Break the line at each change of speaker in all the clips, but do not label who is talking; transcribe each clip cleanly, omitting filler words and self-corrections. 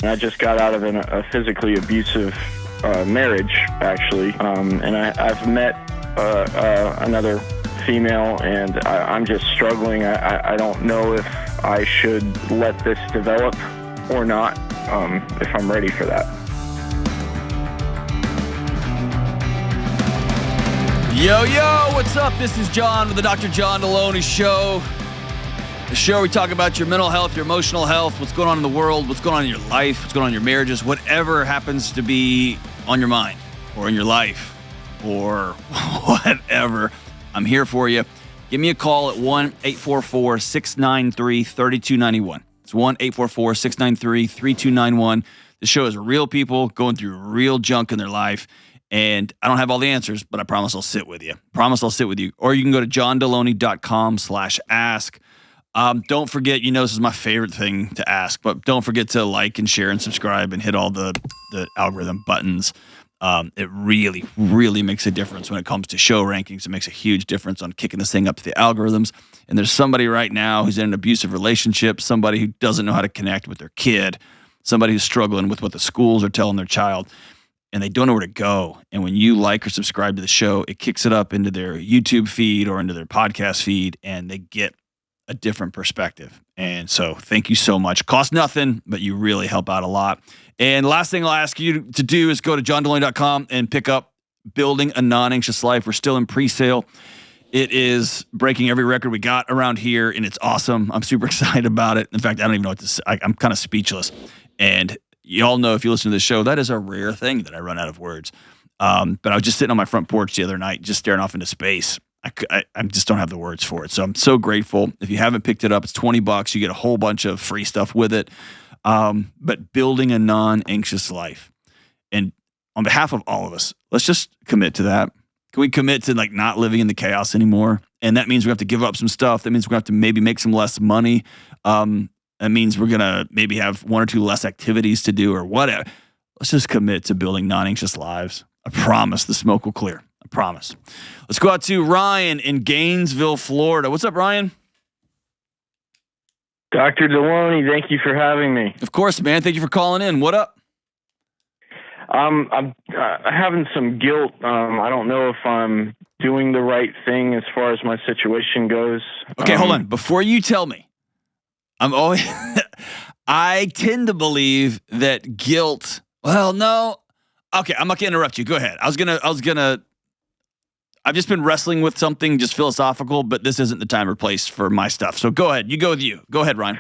I just got out of a physically abusive marriage, actually, and I've met another female, and I'm just struggling. I don't know if I should let this develop or not, if I'm ready for that.
Yo, what's up? This is John with the Dr. John Delony Show. The show where we talk about your mental health, your emotional health, what's going on in the world, what's going on in your life, what's going on in your marriages, whatever happens to be on your mind or in your life or whatever. I'm here for you. Give me a call at 1-844-693-3291. It's 1-844-693-3291. The show is real people going through real junk in their life. And I don't have all the answers, but I promise I'll sit with you. Or you can go to johndelony.com/ask. Don't forget, this is my favorite thing to ask, but don't forget to like and share and subscribe and hit all the algorithm buttons. It really, really makes a difference when it comes to show rankings. It makes a huge difference on kicking this thing up to the algorithms. And there's somebody right now who's in an abusive relationship, somebody who doesn't know how to connect with their kid, somebody who's struggling with what the schools are telling their child, and they don't know where to go. And when you like or subscribe to the show, it kicks it up into their YouTube feed or into their podcast feed, and they get a different perspective. And so thank you so much. Costs nothing, but you really help out a lot. And last thing I'll ask you to do is go to johndelony.com and pick up Building a Non-Anxious Life. We're still in pre-sale. It is breaking every record we got around here, and it's awesome. I'm super excited about it. In fact, I don't even know what to say. I'm kind of speechless. And you all know, if you listen to the show, that is a rare thing that I run out of words. But I was just sitting on my front porch the other night, just staring off into space. I just don't have the words for it. So I'm so grateful. If you haven't picked it up, it's $20. You get a whole bunch of free stuff with it. But Building a Non-Anxious Life. And on behalf of all of us, let's just commit to that. Can we commit to not living in the chaos anymore? And that means we have to give up some stuff. That means we have to maybe make some less money. That means we're going to maybe have one or two less activities to do or whatever. Let's just commit to building non-anxious lives. I promise the smoke will clear. I promise. Let's go out to Ryan in Gainesville, Florida. What's up, Ryan?
Dr. Delony, thank you for having me.
Of course, man. Thank you for calling in. What up?
I'm having some guilt. I don't know if I'm doing the right thing as far as my situation goes.
Okay, hold on. Before you tell me, I tend to believe that guilt. Well, no. Okay, I'm not gonna interrupt you. Go ahead. I've just been wrestling with something just philosophical, but this isn't the time or place for my stuff. So go ahead. You go with you. Go ahead, Ryan.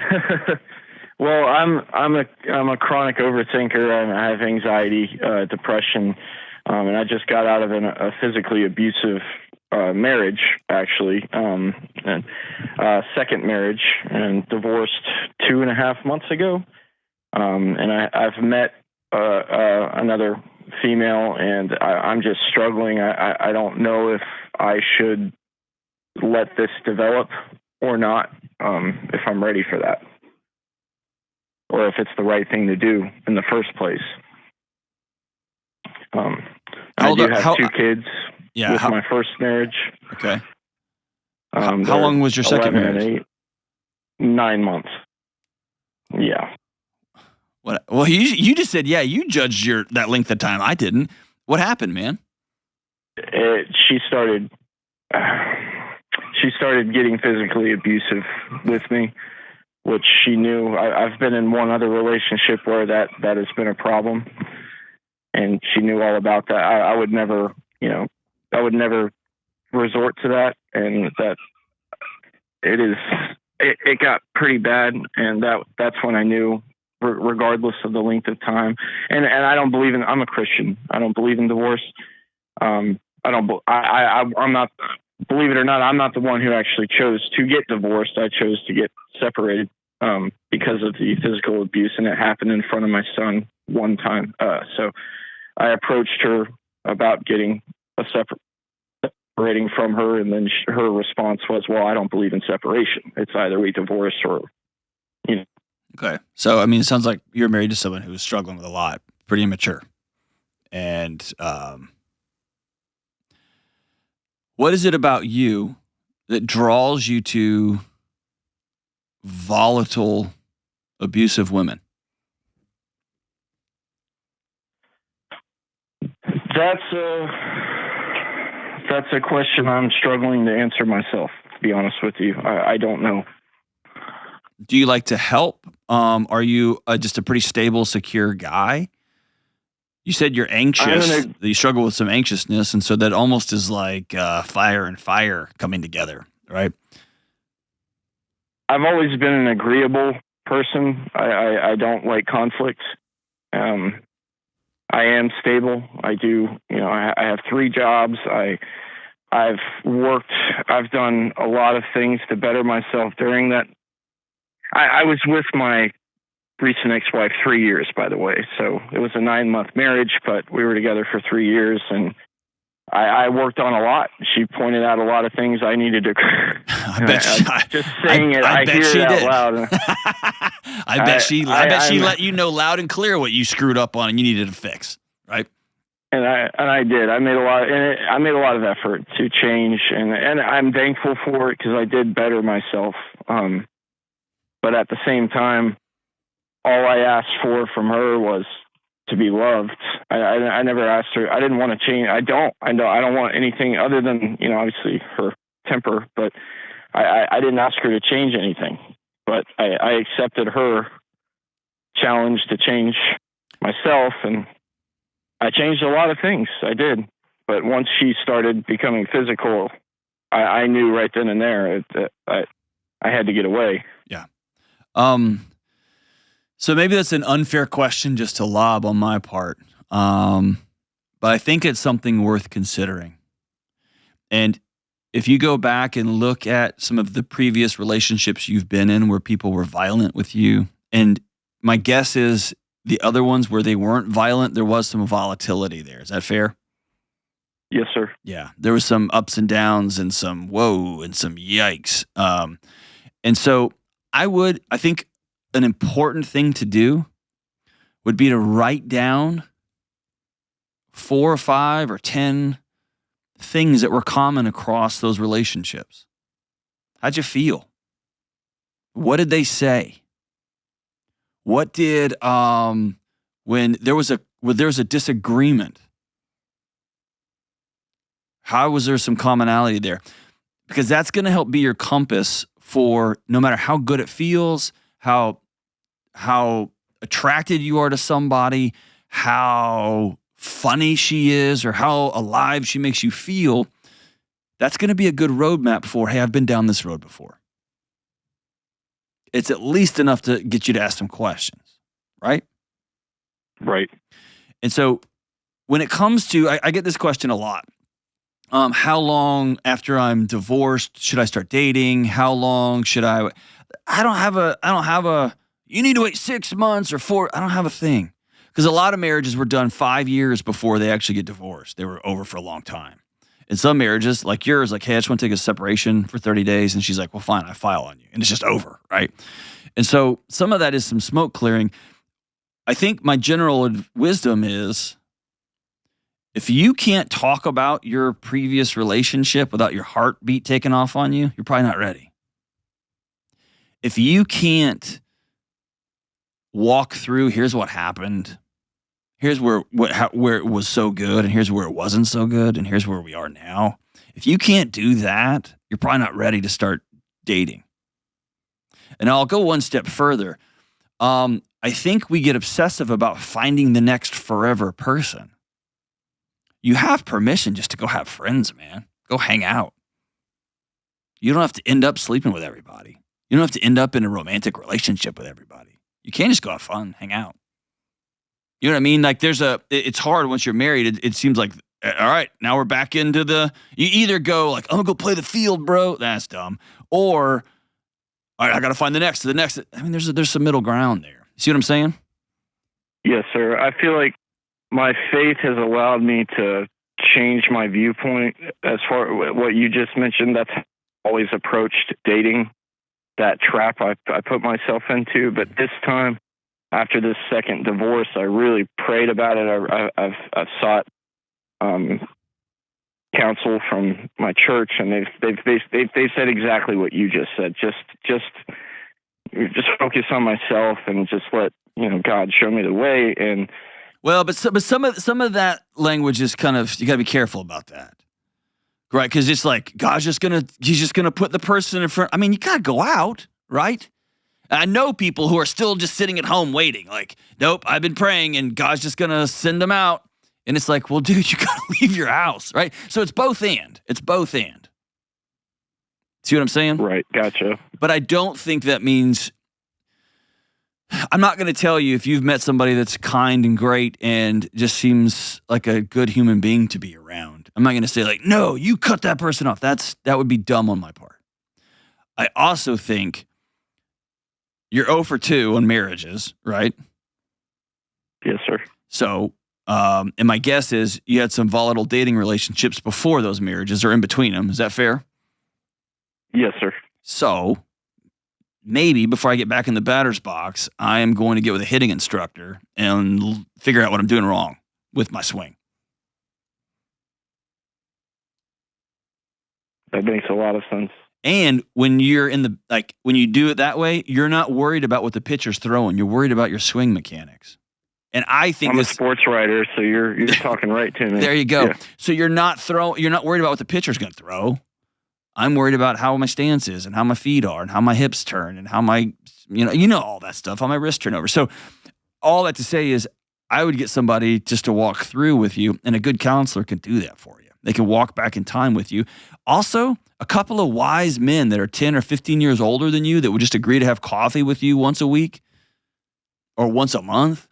Well, I'm a chronic overthinker. I have anxiety, depression, and I just got out of a physically abusive marriage, actually, and second marriage, and divorced 2.5 months ago. And I've met another female, and I'm just struggling. I don't know if I should let this develop or not, if I'm ready for that, or if it's the right thing to do in the first place. I do have 2 kids.
Yeah,
with my first marriage.
Okay. How long was your second marriage?
8, 9 months. Yeah.
What? Well, you just said, yeah, you judged that length of time. I didn't. What happened, man?
She started getting physically abusive with me, which she knew. I've been in one other relationship where that has been a problem, and she knew all about that. I would never resort to that, and that it got pretty bad, and that's when I knew, regardless of the length of time. And I don't believe in. I'm a Christian. I don't believe in divorce. I'm not. Believe it or not, I'm not the one who actually chose to get divorced. I chose to get separated because of the physical abuse, and it happened in front of my son one time. So I approached her about getting separating from her, and then her response was, well, I don't believe in separation. It's either we divorce or,
Okay. So, I mean, it sounds like you're married to someone who is struggling with a lot, pretty immature. And what is it about you that draws you to volatile, abusive women?
That's a question I'm struggling to answer myself, to be honest with you. I don't know.
Do you like to help? Are you just a pretty stable, secure guy? You said you're anxious, that you struggle with some anxiousness, and so that almost is like fire and fire coming together, right?
I've always been an agreeable person. I don't like conflict. I am stable. I do, I have 3 jobs. I've done a lot of things to better myself during that. I was with my recent ex-wife 3 years, by the way. So it was a 9-month marriage, but we were together for 3 years, and I worked on a lot. She pointed out a lot of things I needed to.
I bet she,
just saying it. I hear it out loud.
I bet she let you know loud and clear what you screwed up on and you needed to fix, right?
And I did. I made a lot of effort to change, and I'm thankful for it because I did better myself. But at the same time, all I asked for from her was to be loved. I never asked her. I didn't want to change. I don't want anything other than, obviously her temper, but I didn't ask her to change anything, but I accepted her challenge to change myself, and I changed a lot of things. I did. But once she started becoming physical, I knew right then and there that I had to get away.
Yeah. So maybe that's an unfair question just to lob on my part. But I think it's something worth considering. And if you go back and look at some of the previous relationships you've been in where people were violent with you, and my guess is the other ones where they weren't violent, there was some volatility there. Is that fair?
Yes, sir.
Yeah. There was some ups and downs and some whoa and some yikes. And so I think an important thing to do would be to write down 4 or 5 or 10 things that were common across those relationships. How'd you feel? What did they say? What did when there was a disagreement? How was there some commonality there? Because that's going to help be your compass for no matter how good it feels, how attracted you are to somebody, how funny she is, or how alive she makes you feel. That's going to be a good roadmap for, hey, I've been down this road before. It's at least enough to get you to ask some questions, right?
Right.
And so when it comes to, I get this question a lot. How long after I'm divorced should I start dating? How long should I don't have a, you need to wait 6 months or 4. I don't have a thing. Because a lot of marriages were done 5 years before they actually get divorced. They were over for a long time. And some marriages, like yours, like, hey, I just want to take a separation for 30 days. And she's like, well, fine, I file on you. And it's just over, right? And so some of that is some smoke clearing. I think my general wisdom is, if you can't talk about your previous relationship without your heartbeat taken off on you, you're probably not ready. If you can't walk through, here's what happened, here's where it was so good, and here's where it wasn't so good, and here's where we are now. If you can't do that, you're probably not ready to start dating. And I'll go one step further. I think we get obsessive about finding the next forever person. You have permission just to go have friends, man. Go hang out. You don't have to end up sleeping with everybody. You don't have to end up in a romantic relationship with everybody. You can't just go have fun, hang out. You know what I mean? Like it's hard once you're married. It seems like, all right, now we're back into you either go like, I'm gonna go play the field, bro. That's dumb. Or, all right, I got to find the next. I mean, there's some middle ground there. See what I'm saying?
Yes, sir. I feel like my faith has allowed me to change my viewpoint as far as what you just mentioned. That's always approached dating, that trap I put myself into. But this time, after this second divorce, I really prayed about it. I've sought counsel from my church, and they've said exactly what you just said. Just focus on myself and just let God show me the way. And
Well, but some of that language is kind of, you got to be careful about that. Right? Because it's like he's just gonna put the person in front. I mean, you gotta go out, right? I know people who are still just sitting at home waiting. Like, nope, I've been praying, and God's just gonna send them out. And it's like, well, dude, you gotta leave your house, right? So it's both and. It's both and. See what I'm saying?
Right. Gotcha.
But I don't think that means. I'm not going to tell you if you've met somebody that's kind and great and just seems like a good human being to be around. I'm not going to say like, no, you cut that person off. That would be dumb on my part. I also think you're 0 for 2 on marriages, right?
Yes, sir.
So, and my guess is you had some volatile dating relationships before those marriages or in between them. Is that fair?
Yes, sir.
So maybe before I get back in the batter's box, I am going to get with a hitting instructor and figure out what I'm doing wrong with my swing.
That makes a lot of sense.
And when you're when you do it that way, you're not worried about what the pitcher's throwing. You're worried about your swing mechanics. And I think
I'm a sports writer, so you're talking right to me.
There you go.
Yeah.
So you're not worried about what the pitcher's going to throw. I'm worried about how my stance is and how my feet are and how my hips turn and how my, all that stuff, how my wrist turn over. So all that to say is I would get somebody just to walk through with you, and a good counselor can do that for you. They can walk back in time with you. Also, a couple of wise men that are 10 or 15 years older than you that would just agree to have coffee with you once a week or once a month,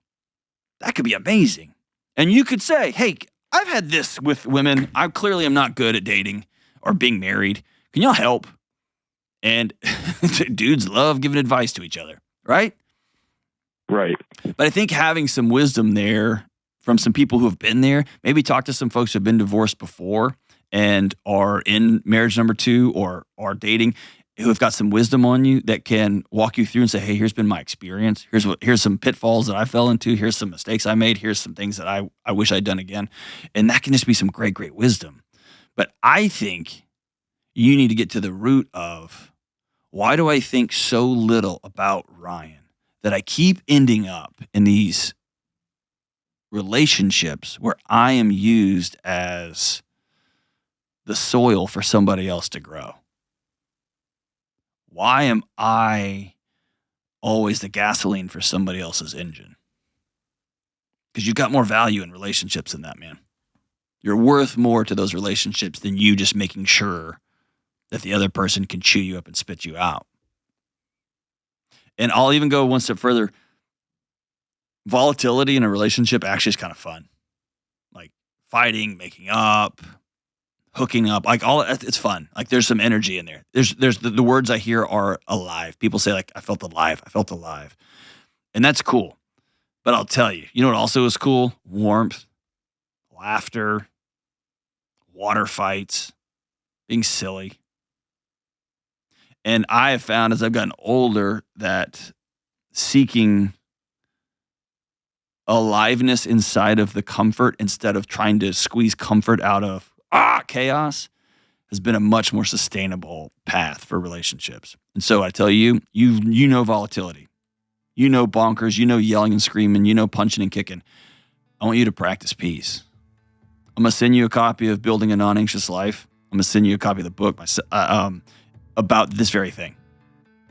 that could be amazing. And you could say, hey, I've had this with women. I clearly am not good at dating or being married. Can y'all help? And dudes love giving advice to each other, right?
Right.
But I think having some wisdom there from some people who have been there, maybe talk to some folks who have been divorced before and are in marriage number 2 or are dating, who have got some wisdom on you that can walk you through and say, hey, here's been my experience. Here's some pitfalls that I fell into. Here's some mistakes I made. Here's some things that I wish I'd done again. And that can just be some great, great wisdom. But I think you need to get to the root of, why do I think so little about Ryan that I keep ending up in these relationships where I am used as the soil for somebody else to grow? Why am I always the gasoline for somebody else's engine? Because you've got more value in relationships than that, man. You're worth more to those relationships than you just making sure that the other person can chew you up and spit you out. And I'll even go one step further. Volatility in a relationship actually is kind of fun. Like fighting, making up, hooking up, like all it's fun. Like there's some energy in there. There's the words I hear are alive. People say like, I felt alive. And that's cool. But I'll tell you, you know what also is cool? Warmth, laughter, water fights, being silly. And I have found as I've gotten older that seeking aliveness inside of the comfort instead of trying to squeeze comfort out of chaos has been a much more sustainable path for relationships. And so I tell you, you know volatility. You know bonkers. You know yelling and screaming. You know punching and kicking. I want you to practice peace. I'm going to send you a copy of Building a Non-Anxious Life. I'm going to send you a copy of the book about this very thing.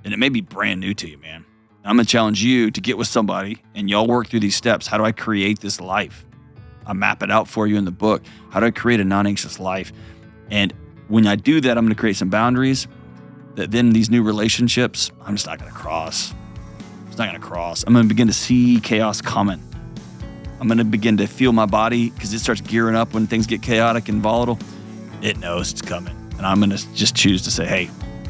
And it may be brand new to you, man. I'm going to challenge you to get with somebody and y'all work through these steps. How do I create this life? I map it out for you in the book. How do I create a non-anxious life? And when I do that, I'm going to create some boundaries that then these new relationships, I'm just not going to cross. It's not going to cross. I'm going to begin to see chaos coming. I'm going to begin to feel my body because it starts gearing up when things get chaotic and volatile. It knows it's coming. And I'm going to just choose to say, hey,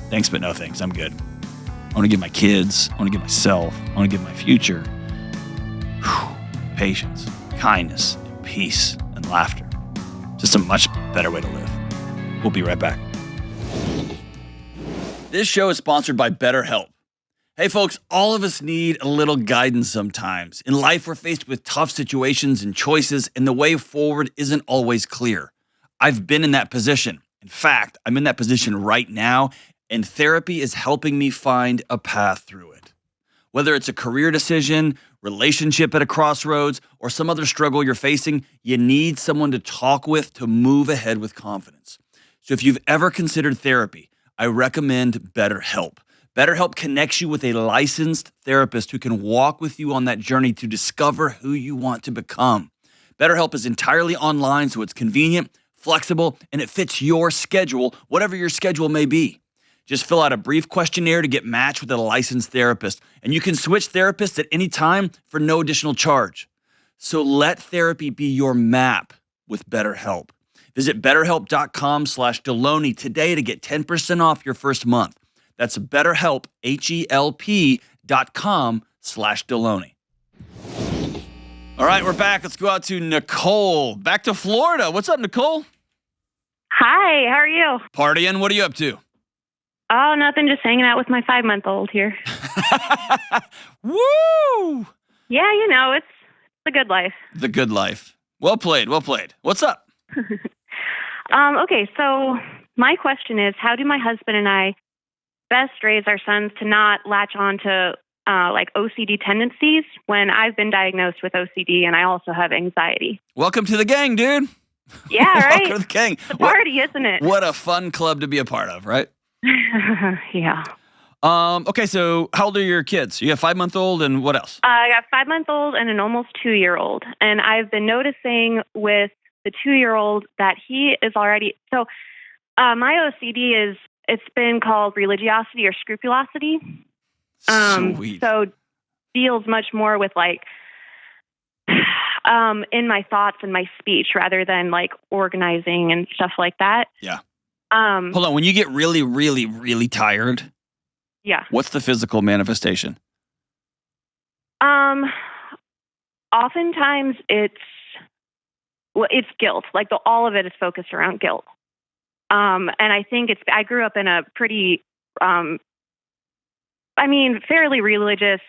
thanks, but no thanks. I'm good. I want to give my kids, I want to give myself, I want to give my future patience, kindness, and peace, and laughter. Just a much better way to live. We'll be right back. This show is sponsored by BetterHelp. Hey folks, all of us need a little guidance sometimes. In life, we're faced with tough situations and choices, and the way forward isn't always clear. I've been in that position. In fact, I'm in that position right now, and therapy is helping me find a path through it. Whether it's a career decision, relationship at a crossroads, or some other struggle you're facing, you need someone to talk with to move ahead with confidence. So if you've ever considered therapy, I recommend BetterHelp. BetterHelp connects you with a licensed therapist who can walk with you on that journey to discover who you want to become. BetterHelp is entirely online, so it's convenient, flexible, and it fits your schedule, whatever your schedule may be. Just fill out a brief questionnaire to get matched with a licensed therapist, and you can switch therapists at any time for no additional charge. So let therapy be your map with BetterHelp. Visit BetterHelp.com/Delony today to get 10% off your first month. That's BetterHelp, HELP.com/Delony. All right, we're back. Let's go out to Nicole. Back to Florida. What's up, Nicole?
Hi, how are you?
Partying. What are you up to?
Oh, nothing, just hanging out with my 5-month-old here.
Woo!
Yeah, it's the good life.
The good life. Well played, well played. What's up?
Okay, so my question is, how do my husband and I best raise our sons to not latch on to like OCD tendencies when I've been diagnosed with OCD and I also have anxiety?
Welcome to the gang, dude.
Yeah, right?
Welcome to the gang.
It's a party, isn't it?
What a fun club to be a part of, right?
Yeah.
Okay, so how old are your kids? You have 5-month-old and what else?
I got 5-month-old and an almost 2-year-old. And I've been noticing with the 2-year-old that he is already, so my OCD it's been called religiosity or scrupulosity.
Sweet.
So deals much more with like, in my thoughts and my speech rather than like organizing and stuff like that.
Yeah. Hold on. When you get really, really, really tired,
yeah.
What's the physical manifestation?
Oftentimes it's guilt. Like all of it is focused around guilt. And I think I grew up in a pretty, fairly religious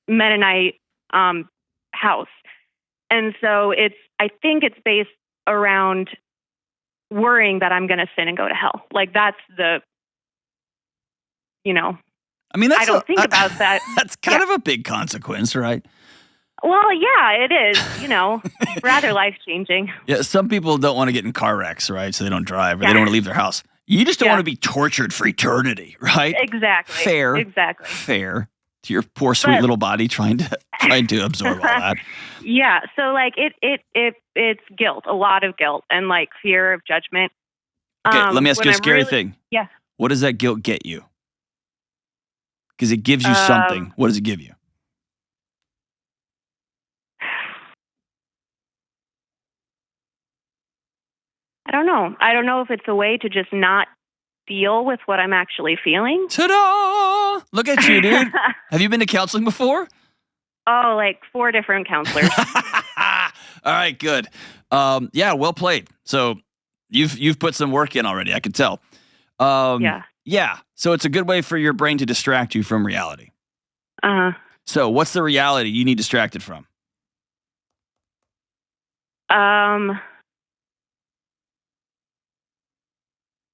Mennonite house. And so I think it's based around worrying that I'm going to sin and go to hell. Like that's the, I don't think about that.
That's kind of a big consequence, right?
Well, yeah, it is, rather life-changing.
Yeah, some people don't want to get in car wrecks, right? So they don't drive or they don't want to leave their house. You just don't want to be tortured for eternity, right?
Exactly.
Fair.
Exactly.
Fair to your poor, sweet little body trying to absorb all that.
Yeah. So like it's guilt, a lot of guilt and like fear of judgment.
Okay, let me ask you a scary thing.
Yeah.
What does that guilt get you? Because it gives you something. What does it give you?
I don't know. I don't know if it's a way to just not deal with what I'm actually feeling.
Ta-da! Look at you, dude. Have you been to counseling before?
Oh, like 4 different counselors.
All right, good. Yeah, well played. So you've put some work in already. I can tell.
Yeah.
Yeah. So it's a good way for your brain to distract you from reality. So what's the reality you need distracted from?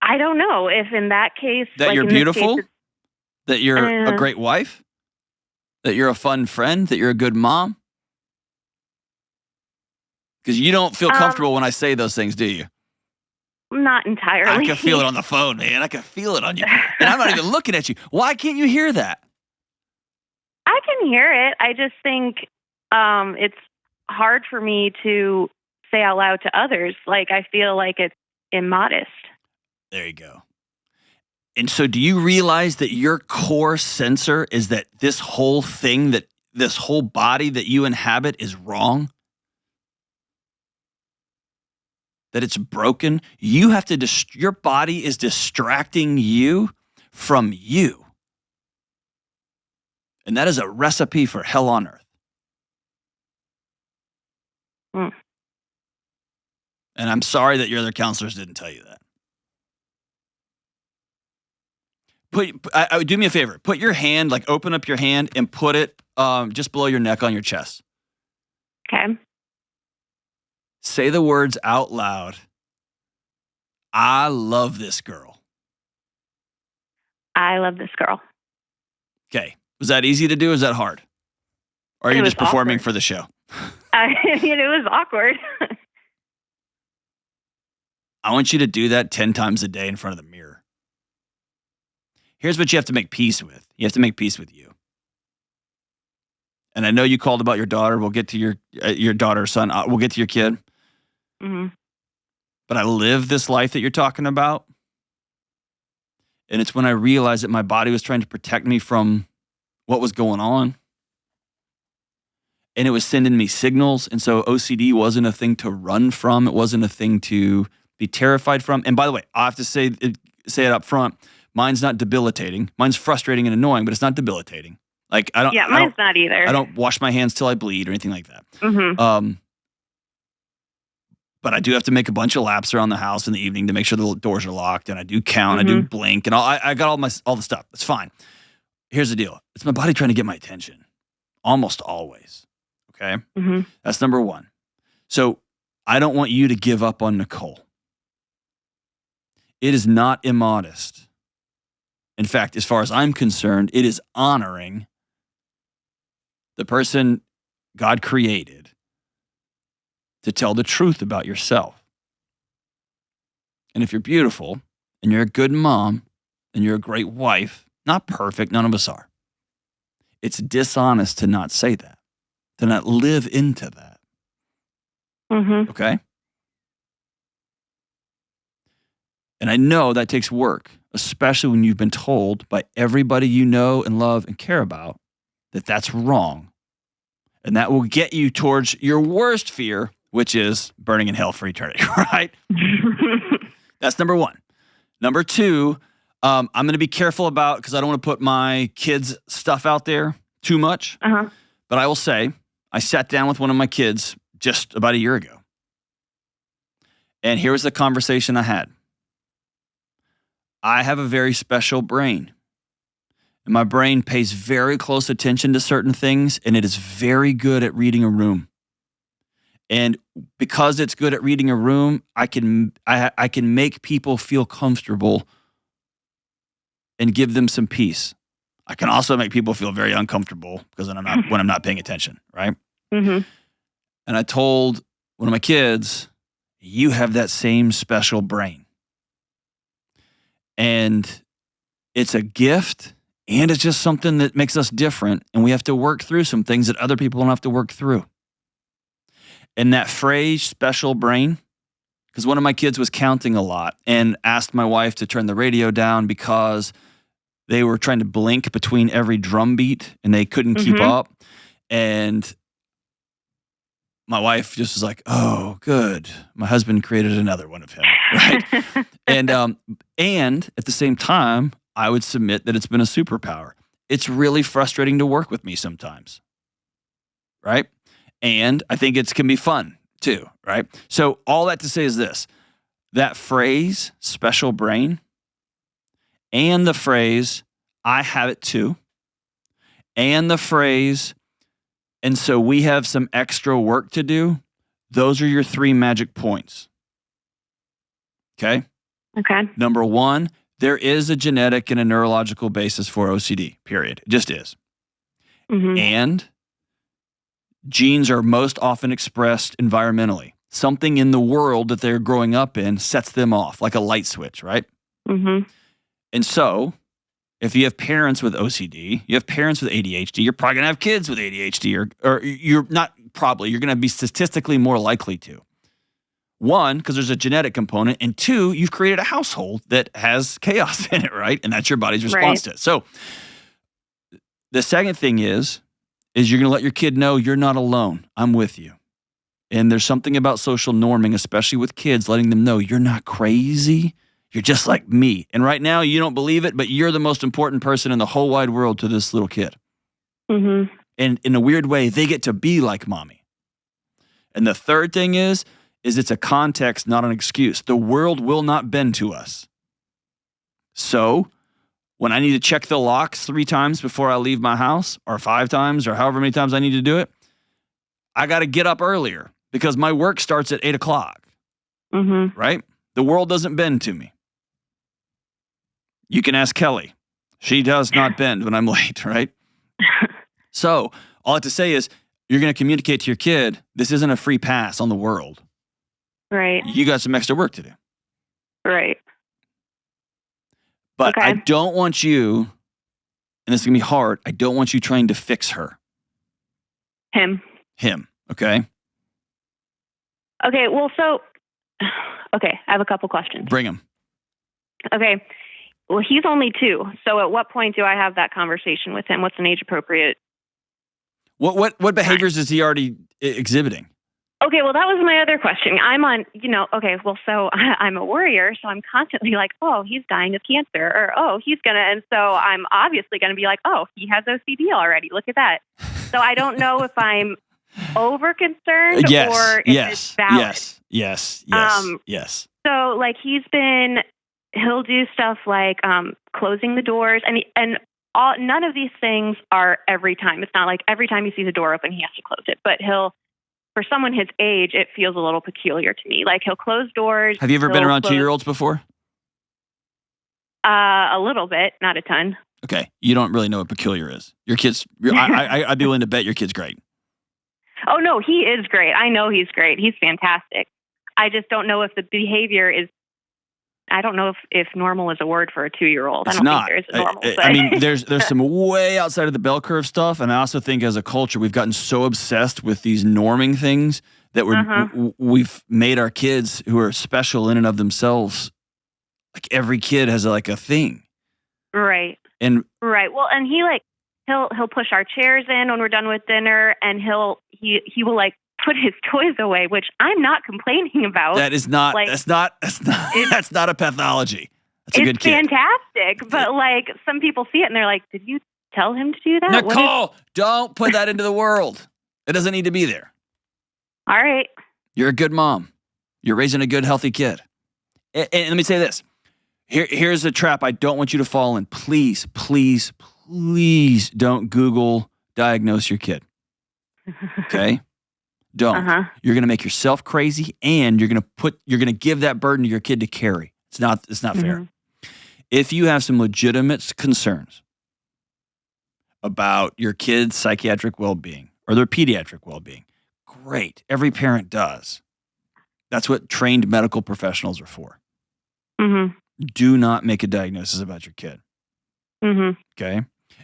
I don't know if in that case
that
like
you're beautiful, that you're a
uh,
great wife, that you're a fun friend, that you're a good mom. Because you don't feel comfortable when I say those things, do you?
Not entirely.
I can feel it on the phone, man. I can feel it on you. And I'm not even looking at you. Why can't you hear that?
I can hear it. I just think it's hard for me to say out loud to others. Like, I feel like it's immodest.
There you go. And so do you realize that your core sensor is that this whole thing, that this whole body that you inhabit is wrong? That it's broken? You have to, your body is distracting you from you. And that is a recipe for hell on earth.
Mm.
And I'm sorry that your other counselors didn't tell you that. Do me a favor. Put your hand, like open up your hand and put it just below your neck on your chest.
Okay.
Say the words out loud. I love this girl.
I love this girl.
Okay. Was that easy to do? Or is that hard? Or are you
It was
just performing
awkward.
for the show?
It was awkward.
I want you to do that 10 times a day in front of the mirror. Here's what you have to make peace with. You have to make peace with you. And I know you called about your daughter. We'll get to your daughter, son. We'll get to your kid.
Mm-hmm.
But I live this life that you're talking about. And it's when I realized that my body was trying to protect me from what was going on. And it was sending me signals. And so OCD wasn't a thing to run from. It wasn't a thing to be terrified from. And by the way, I have to say it up front. Mine's not debilitating. Mine's frustrating and annoying, but it's not debilitating. Like
Mine's not either.
I don't wash my hands till I bleed or anything like that.
Mm-hmm.
But I do have to make a bunch of laps around the house in the evening to make sure the doors are locked, and I do count, I do blink, and I got all the stuff. It's fine. Here's the deal. It's my body trying to get my attention. Almost always. Okay?
Mm-hmm.
That's number one. So I don't want you to give up on Nicole. It is not immodest. In fact, as far as I'm concerned, it is honoring the person God created to tell the truth about yourself. And if you're beautiful and you're a good mom and you're a great wife, not perfect, none of us are. It's dishonest to not say that, to not live into that.
Mm-hmm.
Okay? And I know that takes work, especially when you've been told by everybody you know and love and care about that that's wrong. And that will get you towards your worst fear, which is burning in hell for eternity, right? That's number one. Number two, I'm going to be careful about, because I don't want to put my kids' stuff out there too much.
Uh-huh.
But I will say, I sat down with one of my kids just about a year ago. And here was the conversation I had. I have a very special brain. And my brain pays very close attention to certain things, and it is very good at reading a room. And because it's good at reading a room, I can make people feel comfortable and give them some peace. I can also make people feel very uncomfortable because when I'm not paying attention, right?
Mm-hmm.
And I told one of my kids, you have that same special brain. And it's a gift, and it's just something that makes us different, and we have to work through some things that other people don't have to work through. And that phrase, special brain, because one of my kids was counting a lot and asked my wife to turn the radio down because they were trying to blink between every drum beat and they couldn't keep up. And my wife just was like, oh, good. My husband created another one of him, right? and at the same time, I would submit that it's been a superpower. It's really frustrating to work with me sometimes, right? And I think it can be fun too, right? So all that to say is this, that phrase, special brain, and the phrase, I have it too, and the phrase, and so we have some extra work to do, those are your 3 magic points. Okay?
Okay.
Number 1, there is a genetic and a neurological basis for OCD, period. It just is.
Mm-hmm.
And genes are most often expressed environmentally. Something in the world that they're growing up in sets them off, like a light switch, right?
Mm-hmm.
And so, if you have parents with OCD, you have parents with ADHD, you're probably going to have kids with ADHD, or you're not probably, you're going to be statistically more likely to. 1, because there's a genetic component, and 2, you've created a household that has chaos in it, right? And that's your body's response to it. So, the second thing is you're going to let your kid know you're not alone. I'm with you. And there's something about social norming, especially with kids, letting them know you're not crazy. You're just like me. And right now, you don't believe it, but you're the most important person in the whole wide world to this little kid.
Mm-hmm.
And in a weird way, they get to be like mommy. And the third thing is it's a context, not an excuse. The world will not bend to us. So when I need to check the locks 3 times before I leave my house, or 5 times, or however many times I need to do it, I got to get up earlier because my work starts at 8 o'clock, right? The world doesn't bend to me. You can ask Kelly. She does not bend when I'm late, right? So All I have to say is you're going to communicate to your kid, this isn't a free pass on the world.
Right.
You got some extra work to do.
Right.
But
Okay.
I don't want you, and this is going to be hard, I don't want you trying to fix her.
Him.
Okay?
Okay, well, okay, I have a couple questions.
Bring him.
Okay, well, he's only 2, so at what point do I have that conversation with him? What's an age appropriate?
What behaviors is he already exhibiting?
Okay, well, that was my other question. I'm on, okay, well, so I'm a worrier, so I'm constantly like, oh, he's dying of cancer, or oh, and so I'm obviously going to be like, oh, he has OCD already. Look at that. So I don't know if I'm over concerned or if it's valid.
Yes.
So like he'll do stuff like closing the doors and none of these things are every time. It's not like every time he sees a door open, he has to close it, but for someone his age, it feels a little peculiar to me. Like he'll close doors.
Have you ever been around 2-year-olds before?
A little bit, not a ton.
Okay. You don't really know what peculiar is. Your kid's, I'd be willing to bet your kid's great.
Oh, no, he is great. I know he's great. He's fantastic. I just don't know if the behavior is, I don't know if normal is a word for a 2-year-old.
It's
I don't
not.
think there is a normal.
I mean, there's some way outside of the bell curve stuff. And I also think as a culture, we've gotten so obsessed with these norming things that we've made our kids who are special in and of themselves. Like every kid has like a thing.
Right.
Right.
Well, and he'll push our chairs in when we're done with dinner, and he will like put his toys away, which I'm not complaining about.
That is not. Like, that's not a pathology. That's a good kid.
It's fantastic, but like some people see it and they're like, "Did you tell him to do that?"
Nicole, don't put that into the world. It doesn't need to be there.
All right.
You're a good mom. You're raising a good, healthy kid. And let me say this. Here's a trap I don't want you to fall in. Please, please, please don't Google diagnose your kid. Okay? Don't. You're going to make yourself crazy, and you're going to give that burden to your kid to carry. It's not fair. If you have some legitimate concerns about your kid's psychiatric well-being or their pediatric well-being, great. Every parent does. That's what trained medical professionals are for. Do not make a diagnosis about your kid. Okay?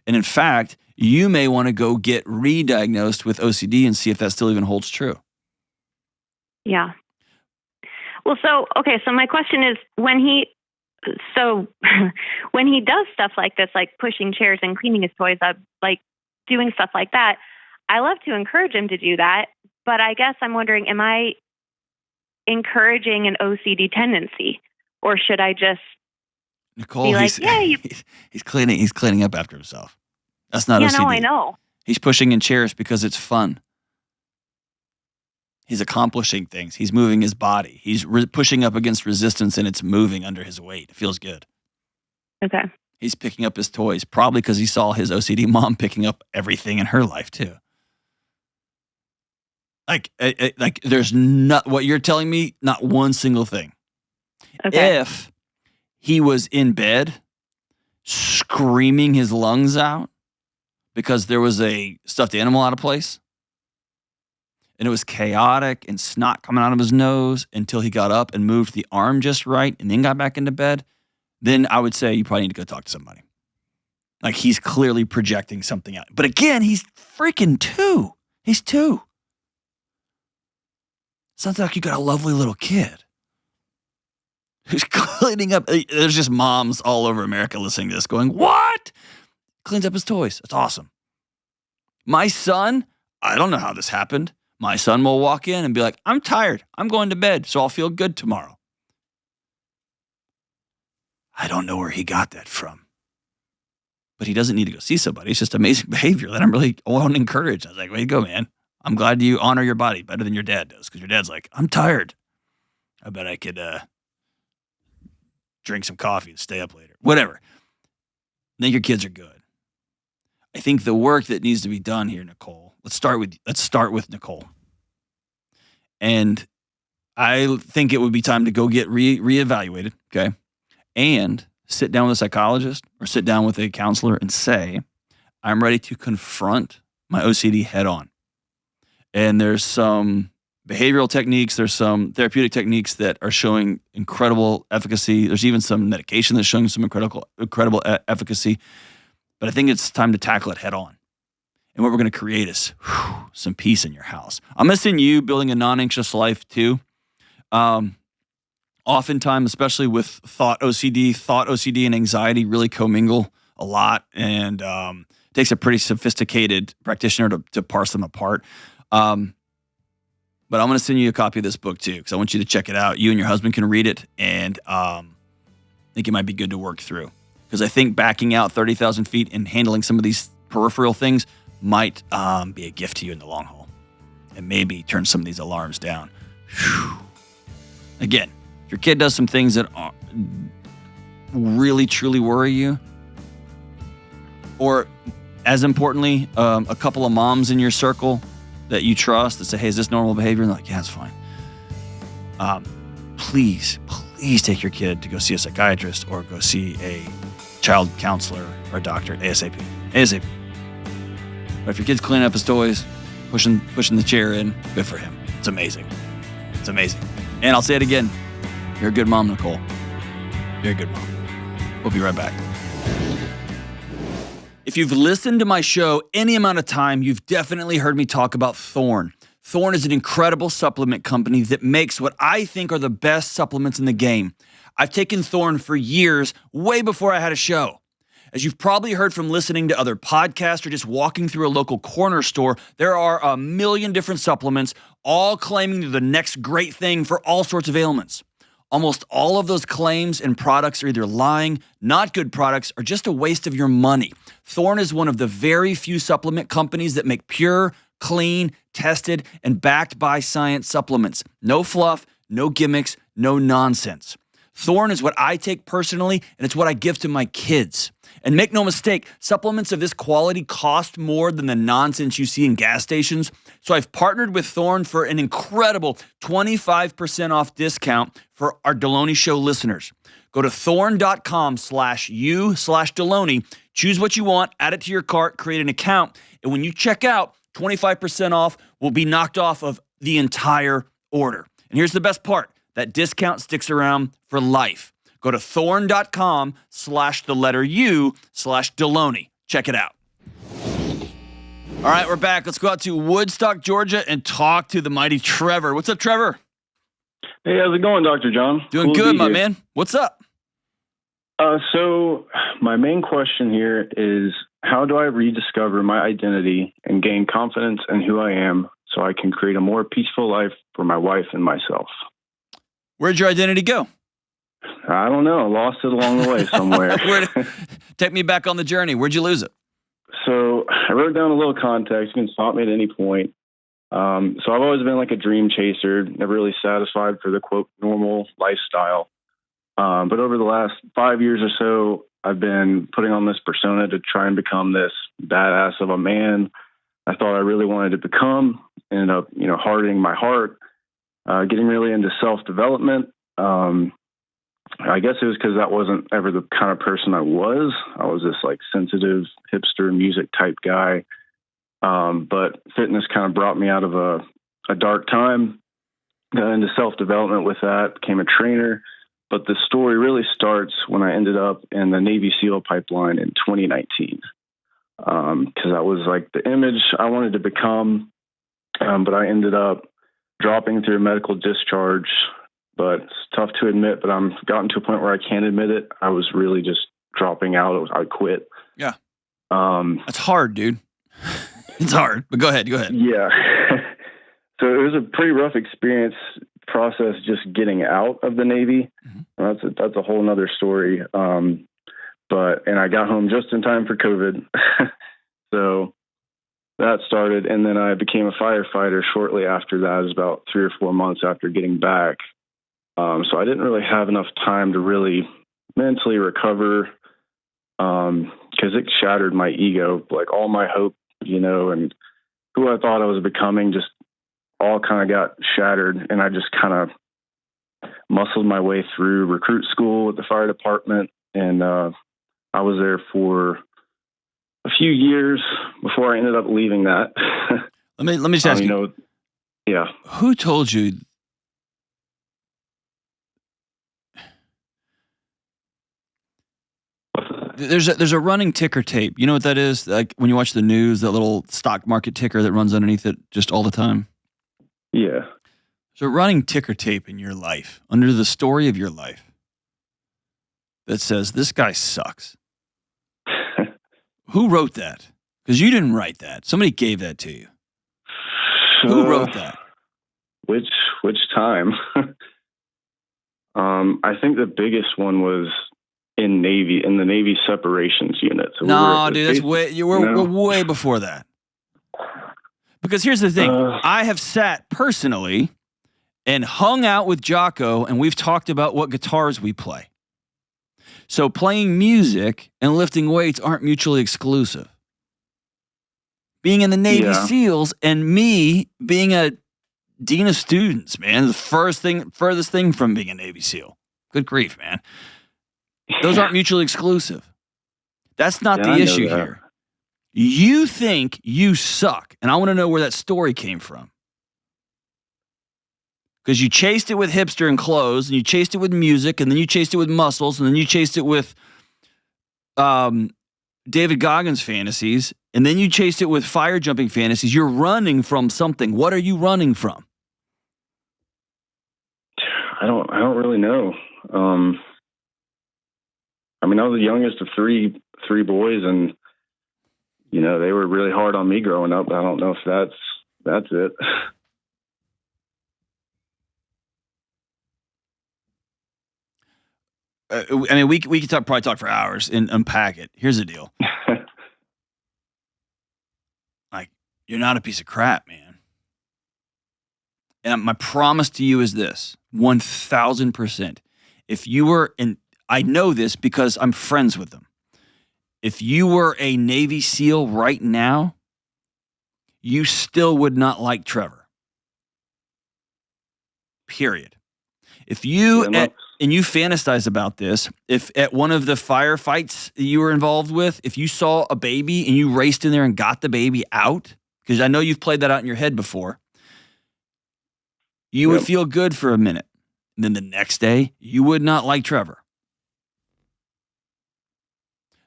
And in fact, you may want to go get re-diagnosed with OCD and see if that still even holds true.
Yeah. Well, so my question is when he does stuff like this, like pushing chairs and cleaning his toys up, like doing stuff like that, I love to encourage him to do that. But I guess I'm wondering, am I encouraging an OCD tendency? Or should I just
Nicole,
be like,
he's cleaning up after himself. That's not OCD.
No, I know.
He's pushing in chairs because it's fun. He's accomplishing things. He's moving his body. He's pushing up against resistance, and it's moving under his weight. It feels good.
Okay.
He's picking up his toys, probably because he saw his OCD mom picking up everything in her life too. Like there's not what you're telling me. Not one single thing.
Okay.
If he was in bed screaming his lungs out because there was a stuffed animal out of place and it was chaotic and snot coming out of his nose until he got up and moved the arm just right and then got back into bed, then I would say you probably need to go talk to somebody. Like he's clearly projecting something out. But again, he's freaking 2. He's 2. Sounds like you got a lovely little kid who's cleaning up. There's just moms all over America listening to this going, what? Cleans up his toys. That's awesome. My son, I don't know how this happened. My son will walk in and be like, I'm tired. I'm going to bed, so I'll feel good tomorrow. I don't know where he got that from. But he doesn't need to go see somebody. It's just amazing behavior that I want to encourage. I was like, way to go, man. I'm glad you honor your body better than your dad does, because your dad's like, I'm tired. I bet I could drink some coffee and stay up later. Whatever. I think your kids are good. I think the work that needs to be done here, Nicole, let's start with Nicole. And I think it would be time to go get reevaluated, okay? And sit down with a psychologist or sit down with a counselor and say, I'm ready to confront my OCD head on. And there's some behavioral techniques, there's some therapeutic techniques that are showing incredible efficacy. There's even some medication that's showing some incredible efficacy. But I think it's time to tackle it head on. And what we're going to create is some peace in your house. I'm missing you building a non-anxious life too. Oftentimes, especially with thought OCD and anxiety really commingle a lot, and it takes a pretty sophisticated practitioner to parse them apart. But I'm going to send you a copy of this book too, because I want you to check it out. You and your husband can read it, and I think it might be good to work through. Because I think backing out 30,000 feet and handling some of these peripheral things might be a gift to you in the long haul, and maybe turn some of these alarms down. Whew. Again, if your kid does some things that really, truly worry you, or as importantly, a couple of moms in your circle that you trust that say, hey, is this normal behavior? And they're like, yeah, it's fine. Please take your kid to go see a psychiatrist or go see a child counselor or a doctor ASAP. But if your kid's cleaning up his toys, pushing the chair in, good for him. It's amazing. And I'll say it again. You're a good mom, Nicole. You're a good mom. We'll be right back. If you've listened to my show any amount of time, you've definitely heard me talk about Thorne. Thorne is an incredible supplement company that makes what I think are the best supplements in the game. I've taken Thorne for years, way before I had a show. As you've probably heard from listening to other podcasts or just walking through a local corner store, there are a million different supplements, all claiming they're the next great thing for all sorts of ailments. Almost all of those claims and products are either lying, not good products, or just a waste of your money. Thorne is one of the very few supplement companies that make pure, clean, tested, and backed by science supplements. No fluff, no gimmicks, no nonsense. Thorne is what I take personally, and it's what I give to my kids. And make no mistake, supplements of this quality cost more than the nonsense you see in gas stations. So I've partnered with Thorne for an incredible 25% off discount for our Delony Show listeners. Go to thorne.com/you/Delony, choose what you want, add it to your cart, create an account, and when you check out, 25% off will be knocked off of the entire order. And here's the best part. That discount sticks around for life. Go to thorne.com/U/Delony. Check it out. All right, we're back. Let's go out to Woodstock, Georgia, and talk to the mighty Trevor. What's up, Trevor?
Hey, how's it going, Dr. John?
Doing good, my man. What's up?
So my main question here is, how do I rediscover my identity and gain confidence in who I am so I can create a more peaceful life for my wife and myself?
Where'd your identity go?
I don't know. I lost it along the way somewhere.
Take me back on the journey. Where'd you lose it?
So I wrote down a little context. You can stop me at any point. So I've always been like a dream chaser, never really satisfied for the quote normal lifestyle. But over the last 5 years or so, I've been putting on this persona to try and become this badass of a man I thought I really wanted to become. Ended up, hardening my heart, getting really into self-development. I guess it was because that wasn't ever the kind of person I was. I was this like sensitive hipster music type guy. But fitness kind of brought me out of a dark time, got into self-development with that, became a trainer. But the story really starts when I ended up in the Navy SEAL pipeline in 2019. Because that was like the image I wanted to become. But I ended up dropping through a medical discharge. But it's tough to admit, but I'm gotten to a point where I can't admit it. I was really just dropping out. I quit.
Yeah. That's hard, dude. It's hard, but go ahead.
Yeah. So it was a pretty rough process just getting out of the Navy. Mm-hmm. That's a whole nother story. And I got home just in time for COVID. So that started. And then I became a firefighter shortly after that. It was about 3 or 4 months after getting back. So I didn't really have enough time to really mentally recover, because it shattered my ego, like all my hope, and who I thought I was becoming just all kind of got shattered. And I just kind of muscled my way through recruit school at the fire department. And I was there for a few years before I ended up leaving that.
Let me just ask you.
Yeah.
Who told you? There's a running ticker tape. You know what that is? Like when you watch the news, that little stock market ticker that runs underneath it just all the time.
Yeah.
There's a running ticker tape in your life, under the story of your life, that says this guy sucks. Who wrote that? Because you didn't write that. Somebody gave that to you. Who wrote that?
Which time? I think the biggest one was in the Navy separations unit. So
no, dude, that's we're way before that. Because here's the thing. I have sat personally and hung out with Jocko, and we've talked about what guitars we play. So playing music and lifting weights aren't mutually exclusive. Being in the Navy SEALs and me being a dean of students, man, the furthest thing from being a Navy SEAL. Good grief, man. Those aren't mutually exclusive. That's not the issue here. You think you suck, and I want to know where that story came from. Because you chased it with hipster and clothes, and you chased it with music, and then you chased it with muscles, and then you chased it with David Goggins fantasies, and then you chased it with fire jumping fantasies. You're running from something. What are you running from?
I don't really know. I mean, I was the youngest of three boys, and you know, they were really hard on me growing up. I don't know if that's it.
I mean, we could probably talk for hours and unpack it. Here's the deal. Like, you're not a piece of crap, man. And my promise to you is this, 1,000%. If you were, and I know this because I'm friends with them. If you were a Navy SEAL right now, you still would not like Trevor. Period. If you, and you fantasize about this, if at one of the firefights you were involved with, if you saw a baby and you raced in there and got the baby out, because I know you've played that out in your head before, you would feel good for a minute. And then the next day, you would not like Trevor.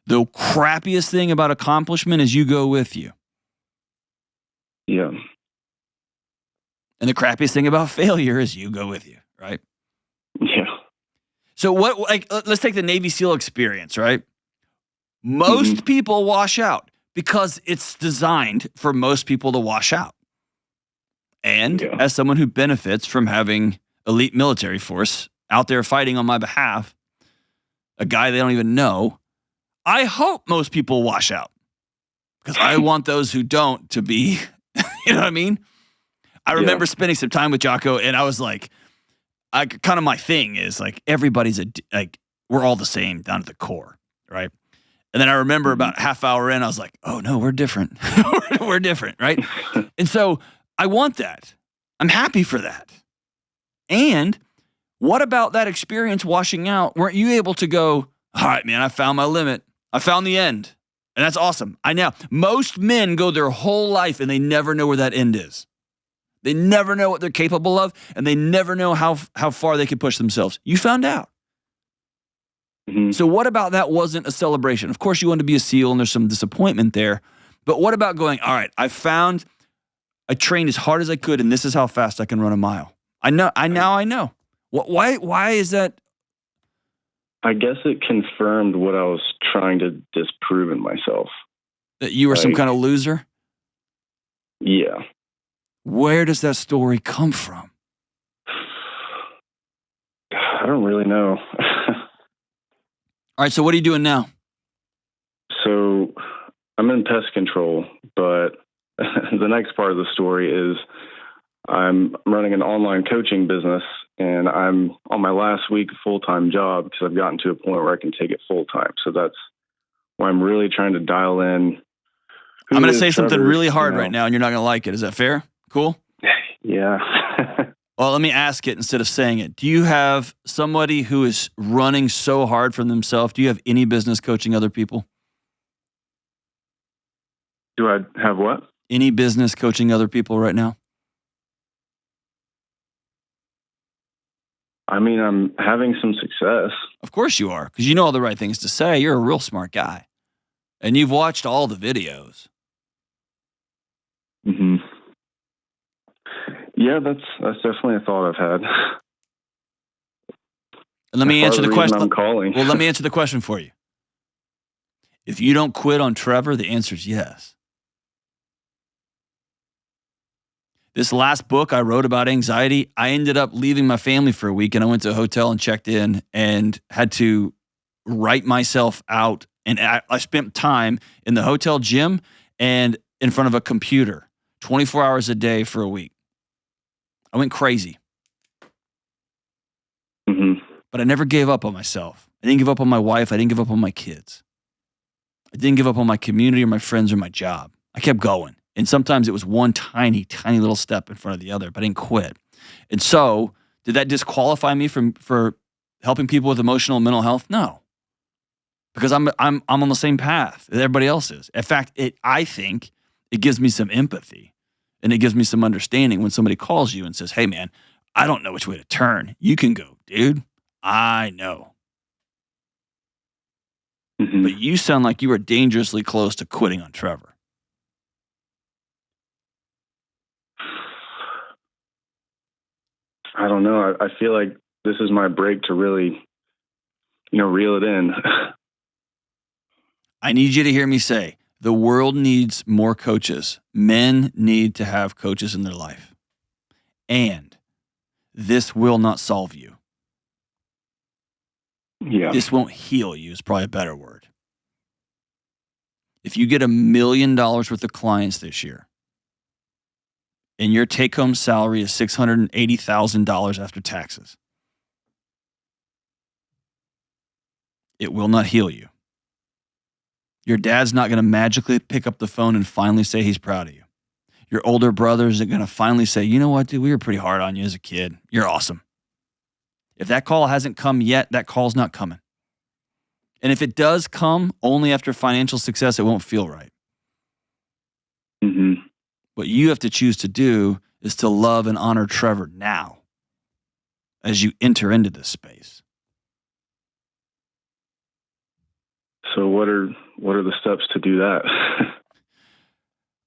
The crappiest thing about accomplishment is you go with you.
Yeah.
And the crappiest thing about failure is you go with you, right?
Yeah.
So let's take the Navy SEAL experience, right? Most people wash out because it's designed for most people to wash out. And as someone who benefits from having elite military force out there fighting on my behalf, a guy they don't even know, I hope most people wash out because I want those who don't to be, you know what I mean? I remember spending some time with Jocko, and I was like, kind of my thing is like everybody's we're all the same down to the core, right? And then I remember about a half hour in, I was like, oh no, we're different. We're different, right? And so I want that. I'm happy for that. And what about that experience washing out? Weren't you able to go, all right, man, I found my limit. I found the end. And that's awesome. Most men go their whole life and they never know where that end is. They never know what they're capable of, and they never know how far they can push themselves. You found out. So what about that wasn't a celebration? Of course, you wanted to be a SEAL, and there's some disappointment there. But what about going, all right, I trained as hard as I could, and this is how fast I can run a mile. I know. Why is that?
I guess it confirmed what I was trying to disprove in myself.
That you were some kind of loser?
Yeah.
Where does that story come from?
I don't really know.
All right, so what are you doing now?
So I'm in pest control, but the next part of the story is I'm running an online coaching business, and I'm on my last week of full-time job because I've gotten to a point where I can take it full-time. So that's where I'm really trying to dial in.
I'm going to say something really hard right now, and you're not going to like it. Is that fair? Cool?
Yeah.
Well, let me ask it instead of saying it. Do you have somebody who is running so hard for themselves? Do you have any business coaching other people?
Do I have what?
Any business coaching other people right now?
I mean, I'm having some success.
Of course you are, because you know all the right things to say. You're a real smart guy. And you've watched all the videos.
Mm-hmm. Yeah, that's definitely a thought I've had.
And let me answer the question.
I'm calling.
Well, let me answer the question for you. If you don't quit on Trevor, the answer is yes. This last book I wrote about anxiety, I ended up leaving my family for a week, and I went to a hotel and checked in and had to write myself out. And I spent time in the hotel gym and in front of a computer 24 hours a day for a week. I went crazy.
Mm-hmm.
But I never gave up on myself. I didn't give up on my wife. I didn't give up on my kids. I didn't give up on my community or my friends or my job. I kept going. And sometimes it was one tiny, tiny little step in front of the other, but I didn't quit. And so, did that disqualify me for helping people with emotional and mental health? No. Because I'm on the same path that everybody else is. In fact, I think it gives me some empathy and it gives me some understanding when somebody calls you and says, "Hey man, I don't know which way to turn." You can go, "Dude, I know."
Mm-hmm.
But you sound like you are dangerously close to quitting on Trevor.
I don't know. I feel like this is my break to really, reel it in.
I need you to hear me say, the world needs more coaches. Men need to have coaches in their life. And this will not solve you.
Yeah.
This won't heal you is probably a better word. If you get $1 million worth of clients this year, and your take-home salary is $680,000 after taxes, it will not heal you. Your dad's not going to magically pick up the phone and finally say he's proud of you. Your older brother isn't going to finally say, "You know what, dude, we were pretty hard on you as a kid. You're awesome." If that call hasn't come yet, that call's not coming. And if it does come only after financial success, it won't feel right.
Mm-hmm.
What you have to choose to do is to love and honor Trevor now as you enter into this space.
So what are the steps to do that?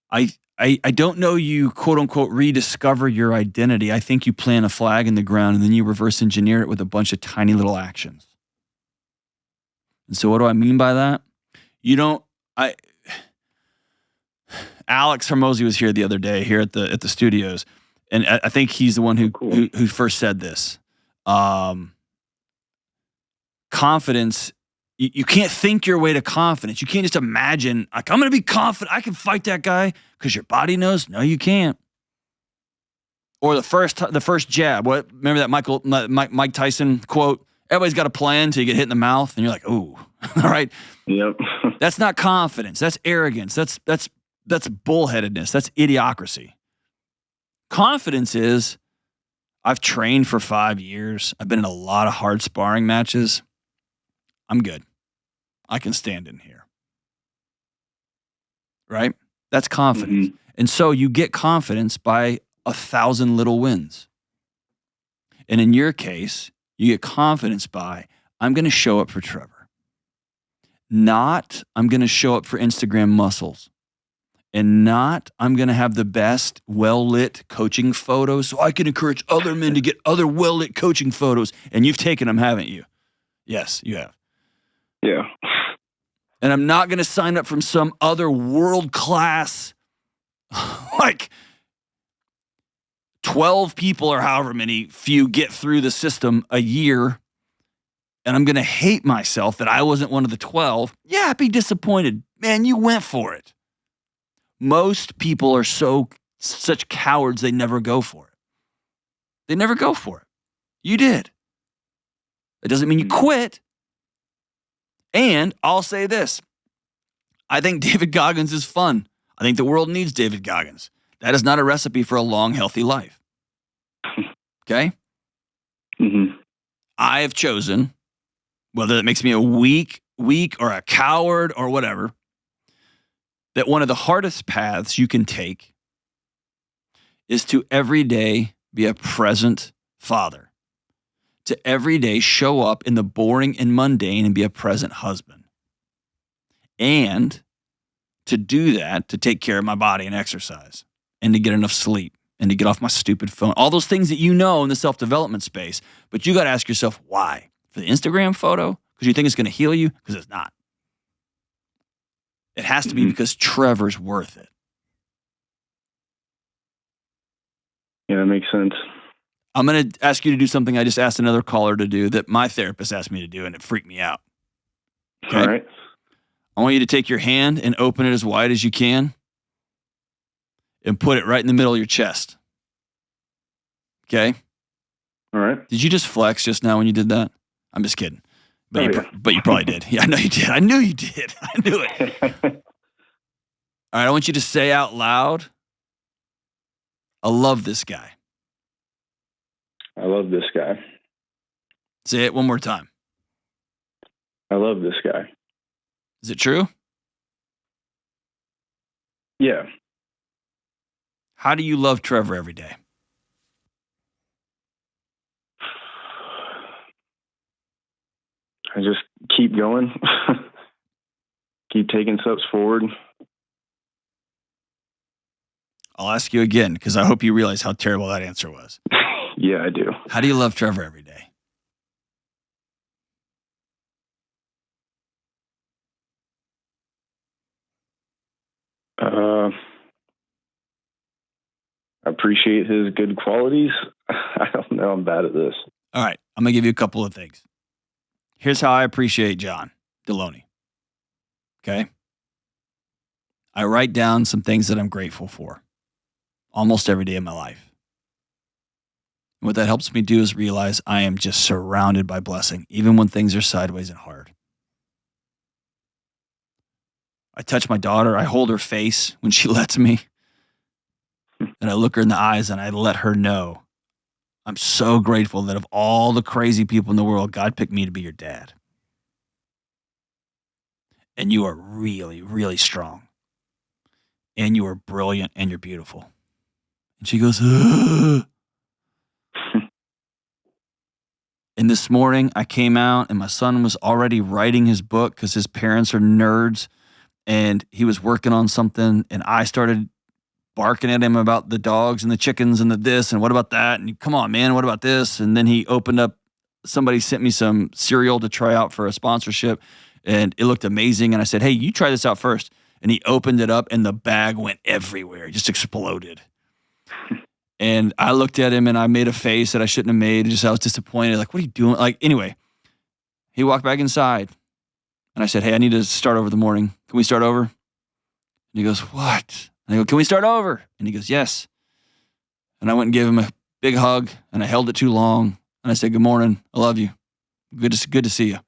I don't know you, quote unquote, rediscover your identity. I think you plant a flag in the ground and then you reverse engineer it with a bunch of tiny little actions. And so what do I mean by that? Alex Hermosi was here the other day here at the studios. And I think he's the one who first said this. Confidence, you can't think your way to confidence. You can't just imagine, like, I'm going to be confident. I can fight that guy because your body knows. No, you can't. Or the first jab. What? Remember that Mike Tyson quote? Everybody's got a plan until you get hit in the mouth, and you're like, "Ooh, all right."
Yep.
That's not confidence. That's arrogance. That's bullheadedness. That's idiocracy. Confidence is, I've trained for 5 years. I've been in a lot of hard sparring matches. I'm good. I can stand in here. Right? That's confidence.
Mm-hmm.
And so you get confidence by 1,000 little wins. And in your case, you get confidence by, I'm going to show up for Trevor. Not, I'm going to show up for Instagram muscles. And not, I'm going to have the best well-lit coaching photos so I can encourage other men to get other well-lit coaching photos. And you've taken them, haven't you? Yes, you have.
Yeah.
And I'm not going to sign up from some other world-class, like 12 people or however many few get through the system a year. And I'm going to hate myself that I wasn't one of the 12. Yeah, I'd be disappointed. Man, you went for it. Most people are such cowards, they never go for it. They never go for it. You did. It doesn't mean you quit. And I'll say this. I think David Goggins is fun. I think the world needs David Goggins. That is not a recipe for a long, healthy life. Okay?
Mm-hmm.
I have chosen, whether that makes me a weak or a coward or whatever, that one of the hardest paths you can take is to every day be a present father, to every day show up in the boring and mundane and be a present husband. And to do that, to take care of my body and exercise and to get enough sleep and to get off my stupid phone, all those things that you know in the self-development space. But you got to ask yourself, why? For the Instagram photo? Because you think it's going to heal you? Because it's not. It has to be because Trevor's worth it.
Yeah, that makes sense.
I'm going to ask you to do something I just asked another caller to do that my therapist asked me to do, and it freaked me out. Okay?
All right.
I want you to take your hand and open it as wide as you can and put it right in the middle of your chest. Okay?
All right.
Did you just flex just now when you did that? I'm just kidding. But,
Oh,
you probably did. Yeah, I know you did. I knew you did. I knew it. All right, I want you to say out loud, I love this guy.
I love this guy.
Say it one more time.
I love this guy.
Is it true?
Yeah.
How do you love Trevor every day?
I just keep going. Keep taking steps forward.
I'll ask you again because I hope you realize how terrible that answer was.
Yeah, I do.
How do you love Trevor every day?
I appreciate his good qualities. I don't know. I'm bad at this.
All right, I'm going to give you a couple of things. Here's how I appreciate John Delony. Okay? I write down some things that I'm grateful for almost every day of my life. And what that helps me do is realize I am just surrounded by blessing, even when things are sideways and hard. I touch my daughter. I hold her face when she lets me. And I look her in the eyes and I let her know I'm so grateful that of all the crazy people in the world, God picked me to be your dad. And you are really, really strong. And you are brilliant and you're beautiful. And she goes, ugh. And this morning I came out and my son was already writing his book because his parents are nerds. And he was working on something and I started barking at him about the dogs and the chickens and the this and what about that? And come on, man, what about this? And then he opened up, somebody sent me some cereal to try out for a sponsorship and it looked amazing. And I said, hey, you try this out first. And he opened it up and the bag went everywhere. It just exploded. And I looked at him and I made a face that I shouldn't have made. I was disappointed. Like, what are you doing? Like, anyway, he walked back inside and I said, hey, I need to start over the morning. Can we start over? And he goes, what? And I go, can we start over? And he goes, yes. And I went and gave him a big hug and I held it too long. And I said, good morning. I love you. Good to see you.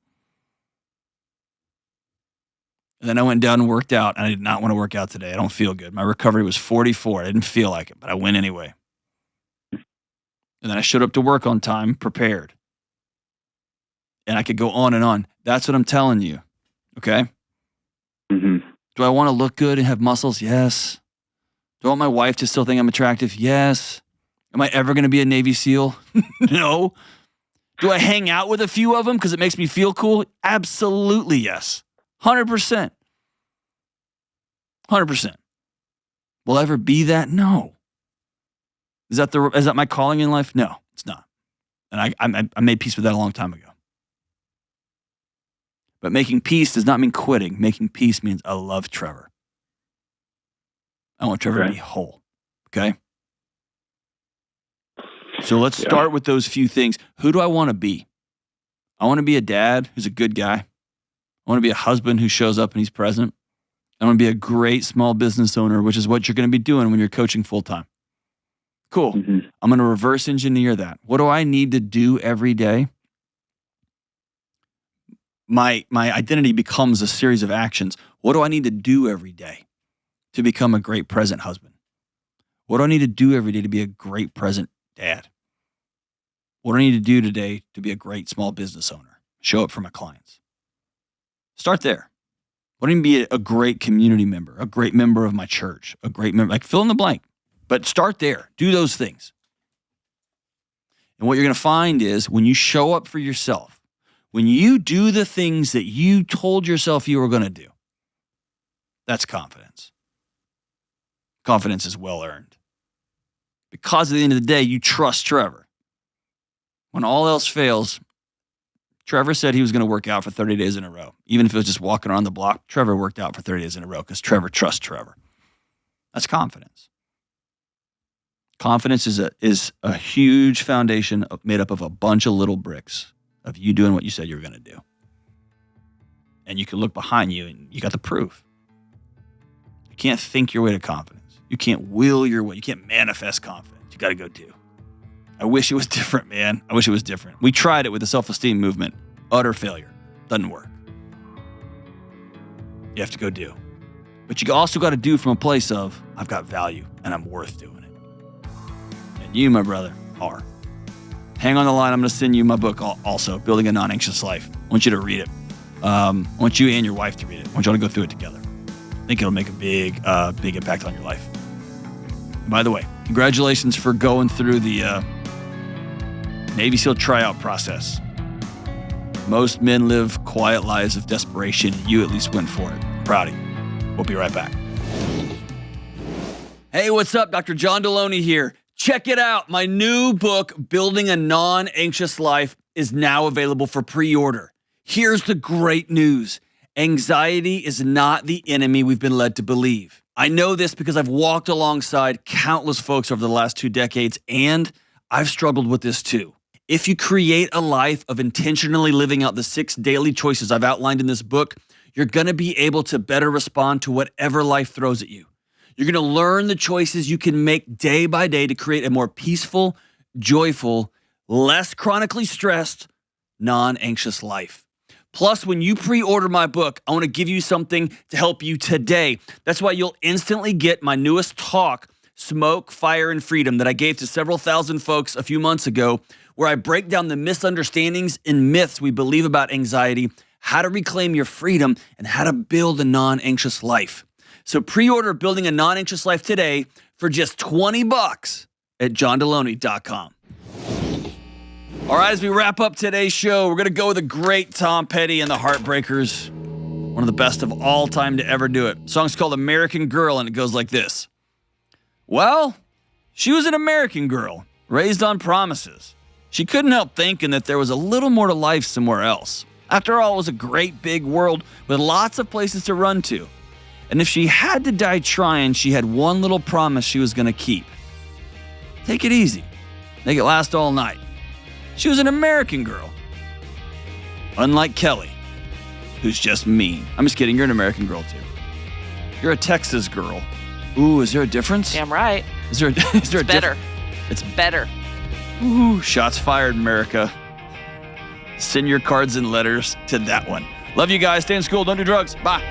And then I went down and worked out. And I did not want to work out today. I don't feel good. My recovery was 44. I didn't feel like it, but I went anyway. And then I showed up to work on time, prepared. And I could go on and on. That's what I'm telling you. Okay?
Mm-hmm.
Do I want to look good and have muscles? Yes. Do I want my wife to still think I'm attractive? Yes. Am I ever going to be a Navy SEAL? No. Do I hang out with a few of them because it makes me feel cool? Absolutely yes. 100%. 100%. Will I ever be that? No. Is that my calling in life? No, it's not. And I made peace with that a long time ago. But making peace does not mean quitting. Making peace means I love Trevor. I want Trevor to be whole. Okay? So let's start with those few things. Who do I want to be? I want to be a dad who's a good guy. I want to be a husband who shows up and he's present. I want to be a great small business owner, which is what you're going to be doing when you're coaching full time. Cool. Mm-hmm. I'm going to reverse engineer that. What do I need to do every day? My identity becomes a series of actions. What do I need to do every day to become a great present husband? What do I need to do every day to be a great present dad? What do I need to do today to be a great small business owner? Show up for my clients. Start there. I want to be a great community member, a great member of my church, a great member, like fill in the blank. But start there. Do those things. And what you're going to find is when you show up for yourself, when you do the things that you told yourself you were going to do, that's confidence. Confidence is well earned. Because at the end of the day, you trust Trevor. When all else fails, Trevor said he was going to work out for 30 days in a row. Even if it was just walking around the block, Trevor worked out for 30 days in a row because Trevor trusts Trevor. That's confidence. Confidence is a huge foundation made up of a bunch of little bricks of you doing what you said you were going to do. And you can look behind you and you got the proof. You can't think your way to confidence. You can't will your way. You can't manifest confidence. You got to go do. I wish it was different, man. I wish it was different. We tried it with the self-esteem movement. Utter failure. Doesn't work. You have to go do. But you also got to do from a place of, I've got value and I'm worth doing it. And you, my brother, are. Hang on the line. I'm going to send you my book also, Building a Non-Anxious Life. I want you to read it. I want you and your wife to read it. I want y'all to go through it together. I think it'll make a big impact on your life. And by the way, congratulations for going through the Navy SEAL tryout process. Most men live quiet lives of desperation. You at least went for it. I'm proud of you. We'll be right back. Hey, what's up? Dr. John Delony here. Check it out. My new book, Building a Non-Anxious Life, is now available for pre-order. Here's the great news. Anxiety is not the enemy we've been led to believe. I know this because I've walked alongside countless folks over the last 2 decades, and I've struggled with this too. If you create a life of intentionally living out the 6 daily choices I've outlined in this book, you're going to be able to better respond to whatever life throws at you. You're going to learn the choices you can make day by day to create a more peaceful, joyful, less chronically stressed, non-anxious life. Plus, when you pre-order my book, I want to give you something to help you today. That's why you'll instantly get my newest talk, Smoke, Fire, and Freedom, that I gave to several thousand folks a few months ago, where I break down the misunderstandings and myths we believe about anxiety, how to reclaim your freedom, and how to build a non-anxious life. So pre-order Building a Non-Anxious Life today for just $20 at johndelony.com. All right, as we wrap up today's show, we're going to go with the great Tom Petty and the Heartbreakers, one of the best of all time to ever do it. The song's called American Girl, and it goes like this. Well, she was an American girl, raised on promises. She couldn't help thinking that there was a little more to life somewhere else. After all, it was a great big world with lots of places to run to. And if she had to die trying, she had one little promise she was going to keep. Take it easy. Make it last all night. She was an American girl. Unlike Kelly, who's just mean. I'm just kidding. You're an American girl, too. You're a Texas girl. Ooh, is there a difference?
Damn right.
Is there a
better.
It's
better.
Ooh, shots fired, America. Send your cards and letters to that one. Love you guys. Stay in school. Don't do drugs. Bye.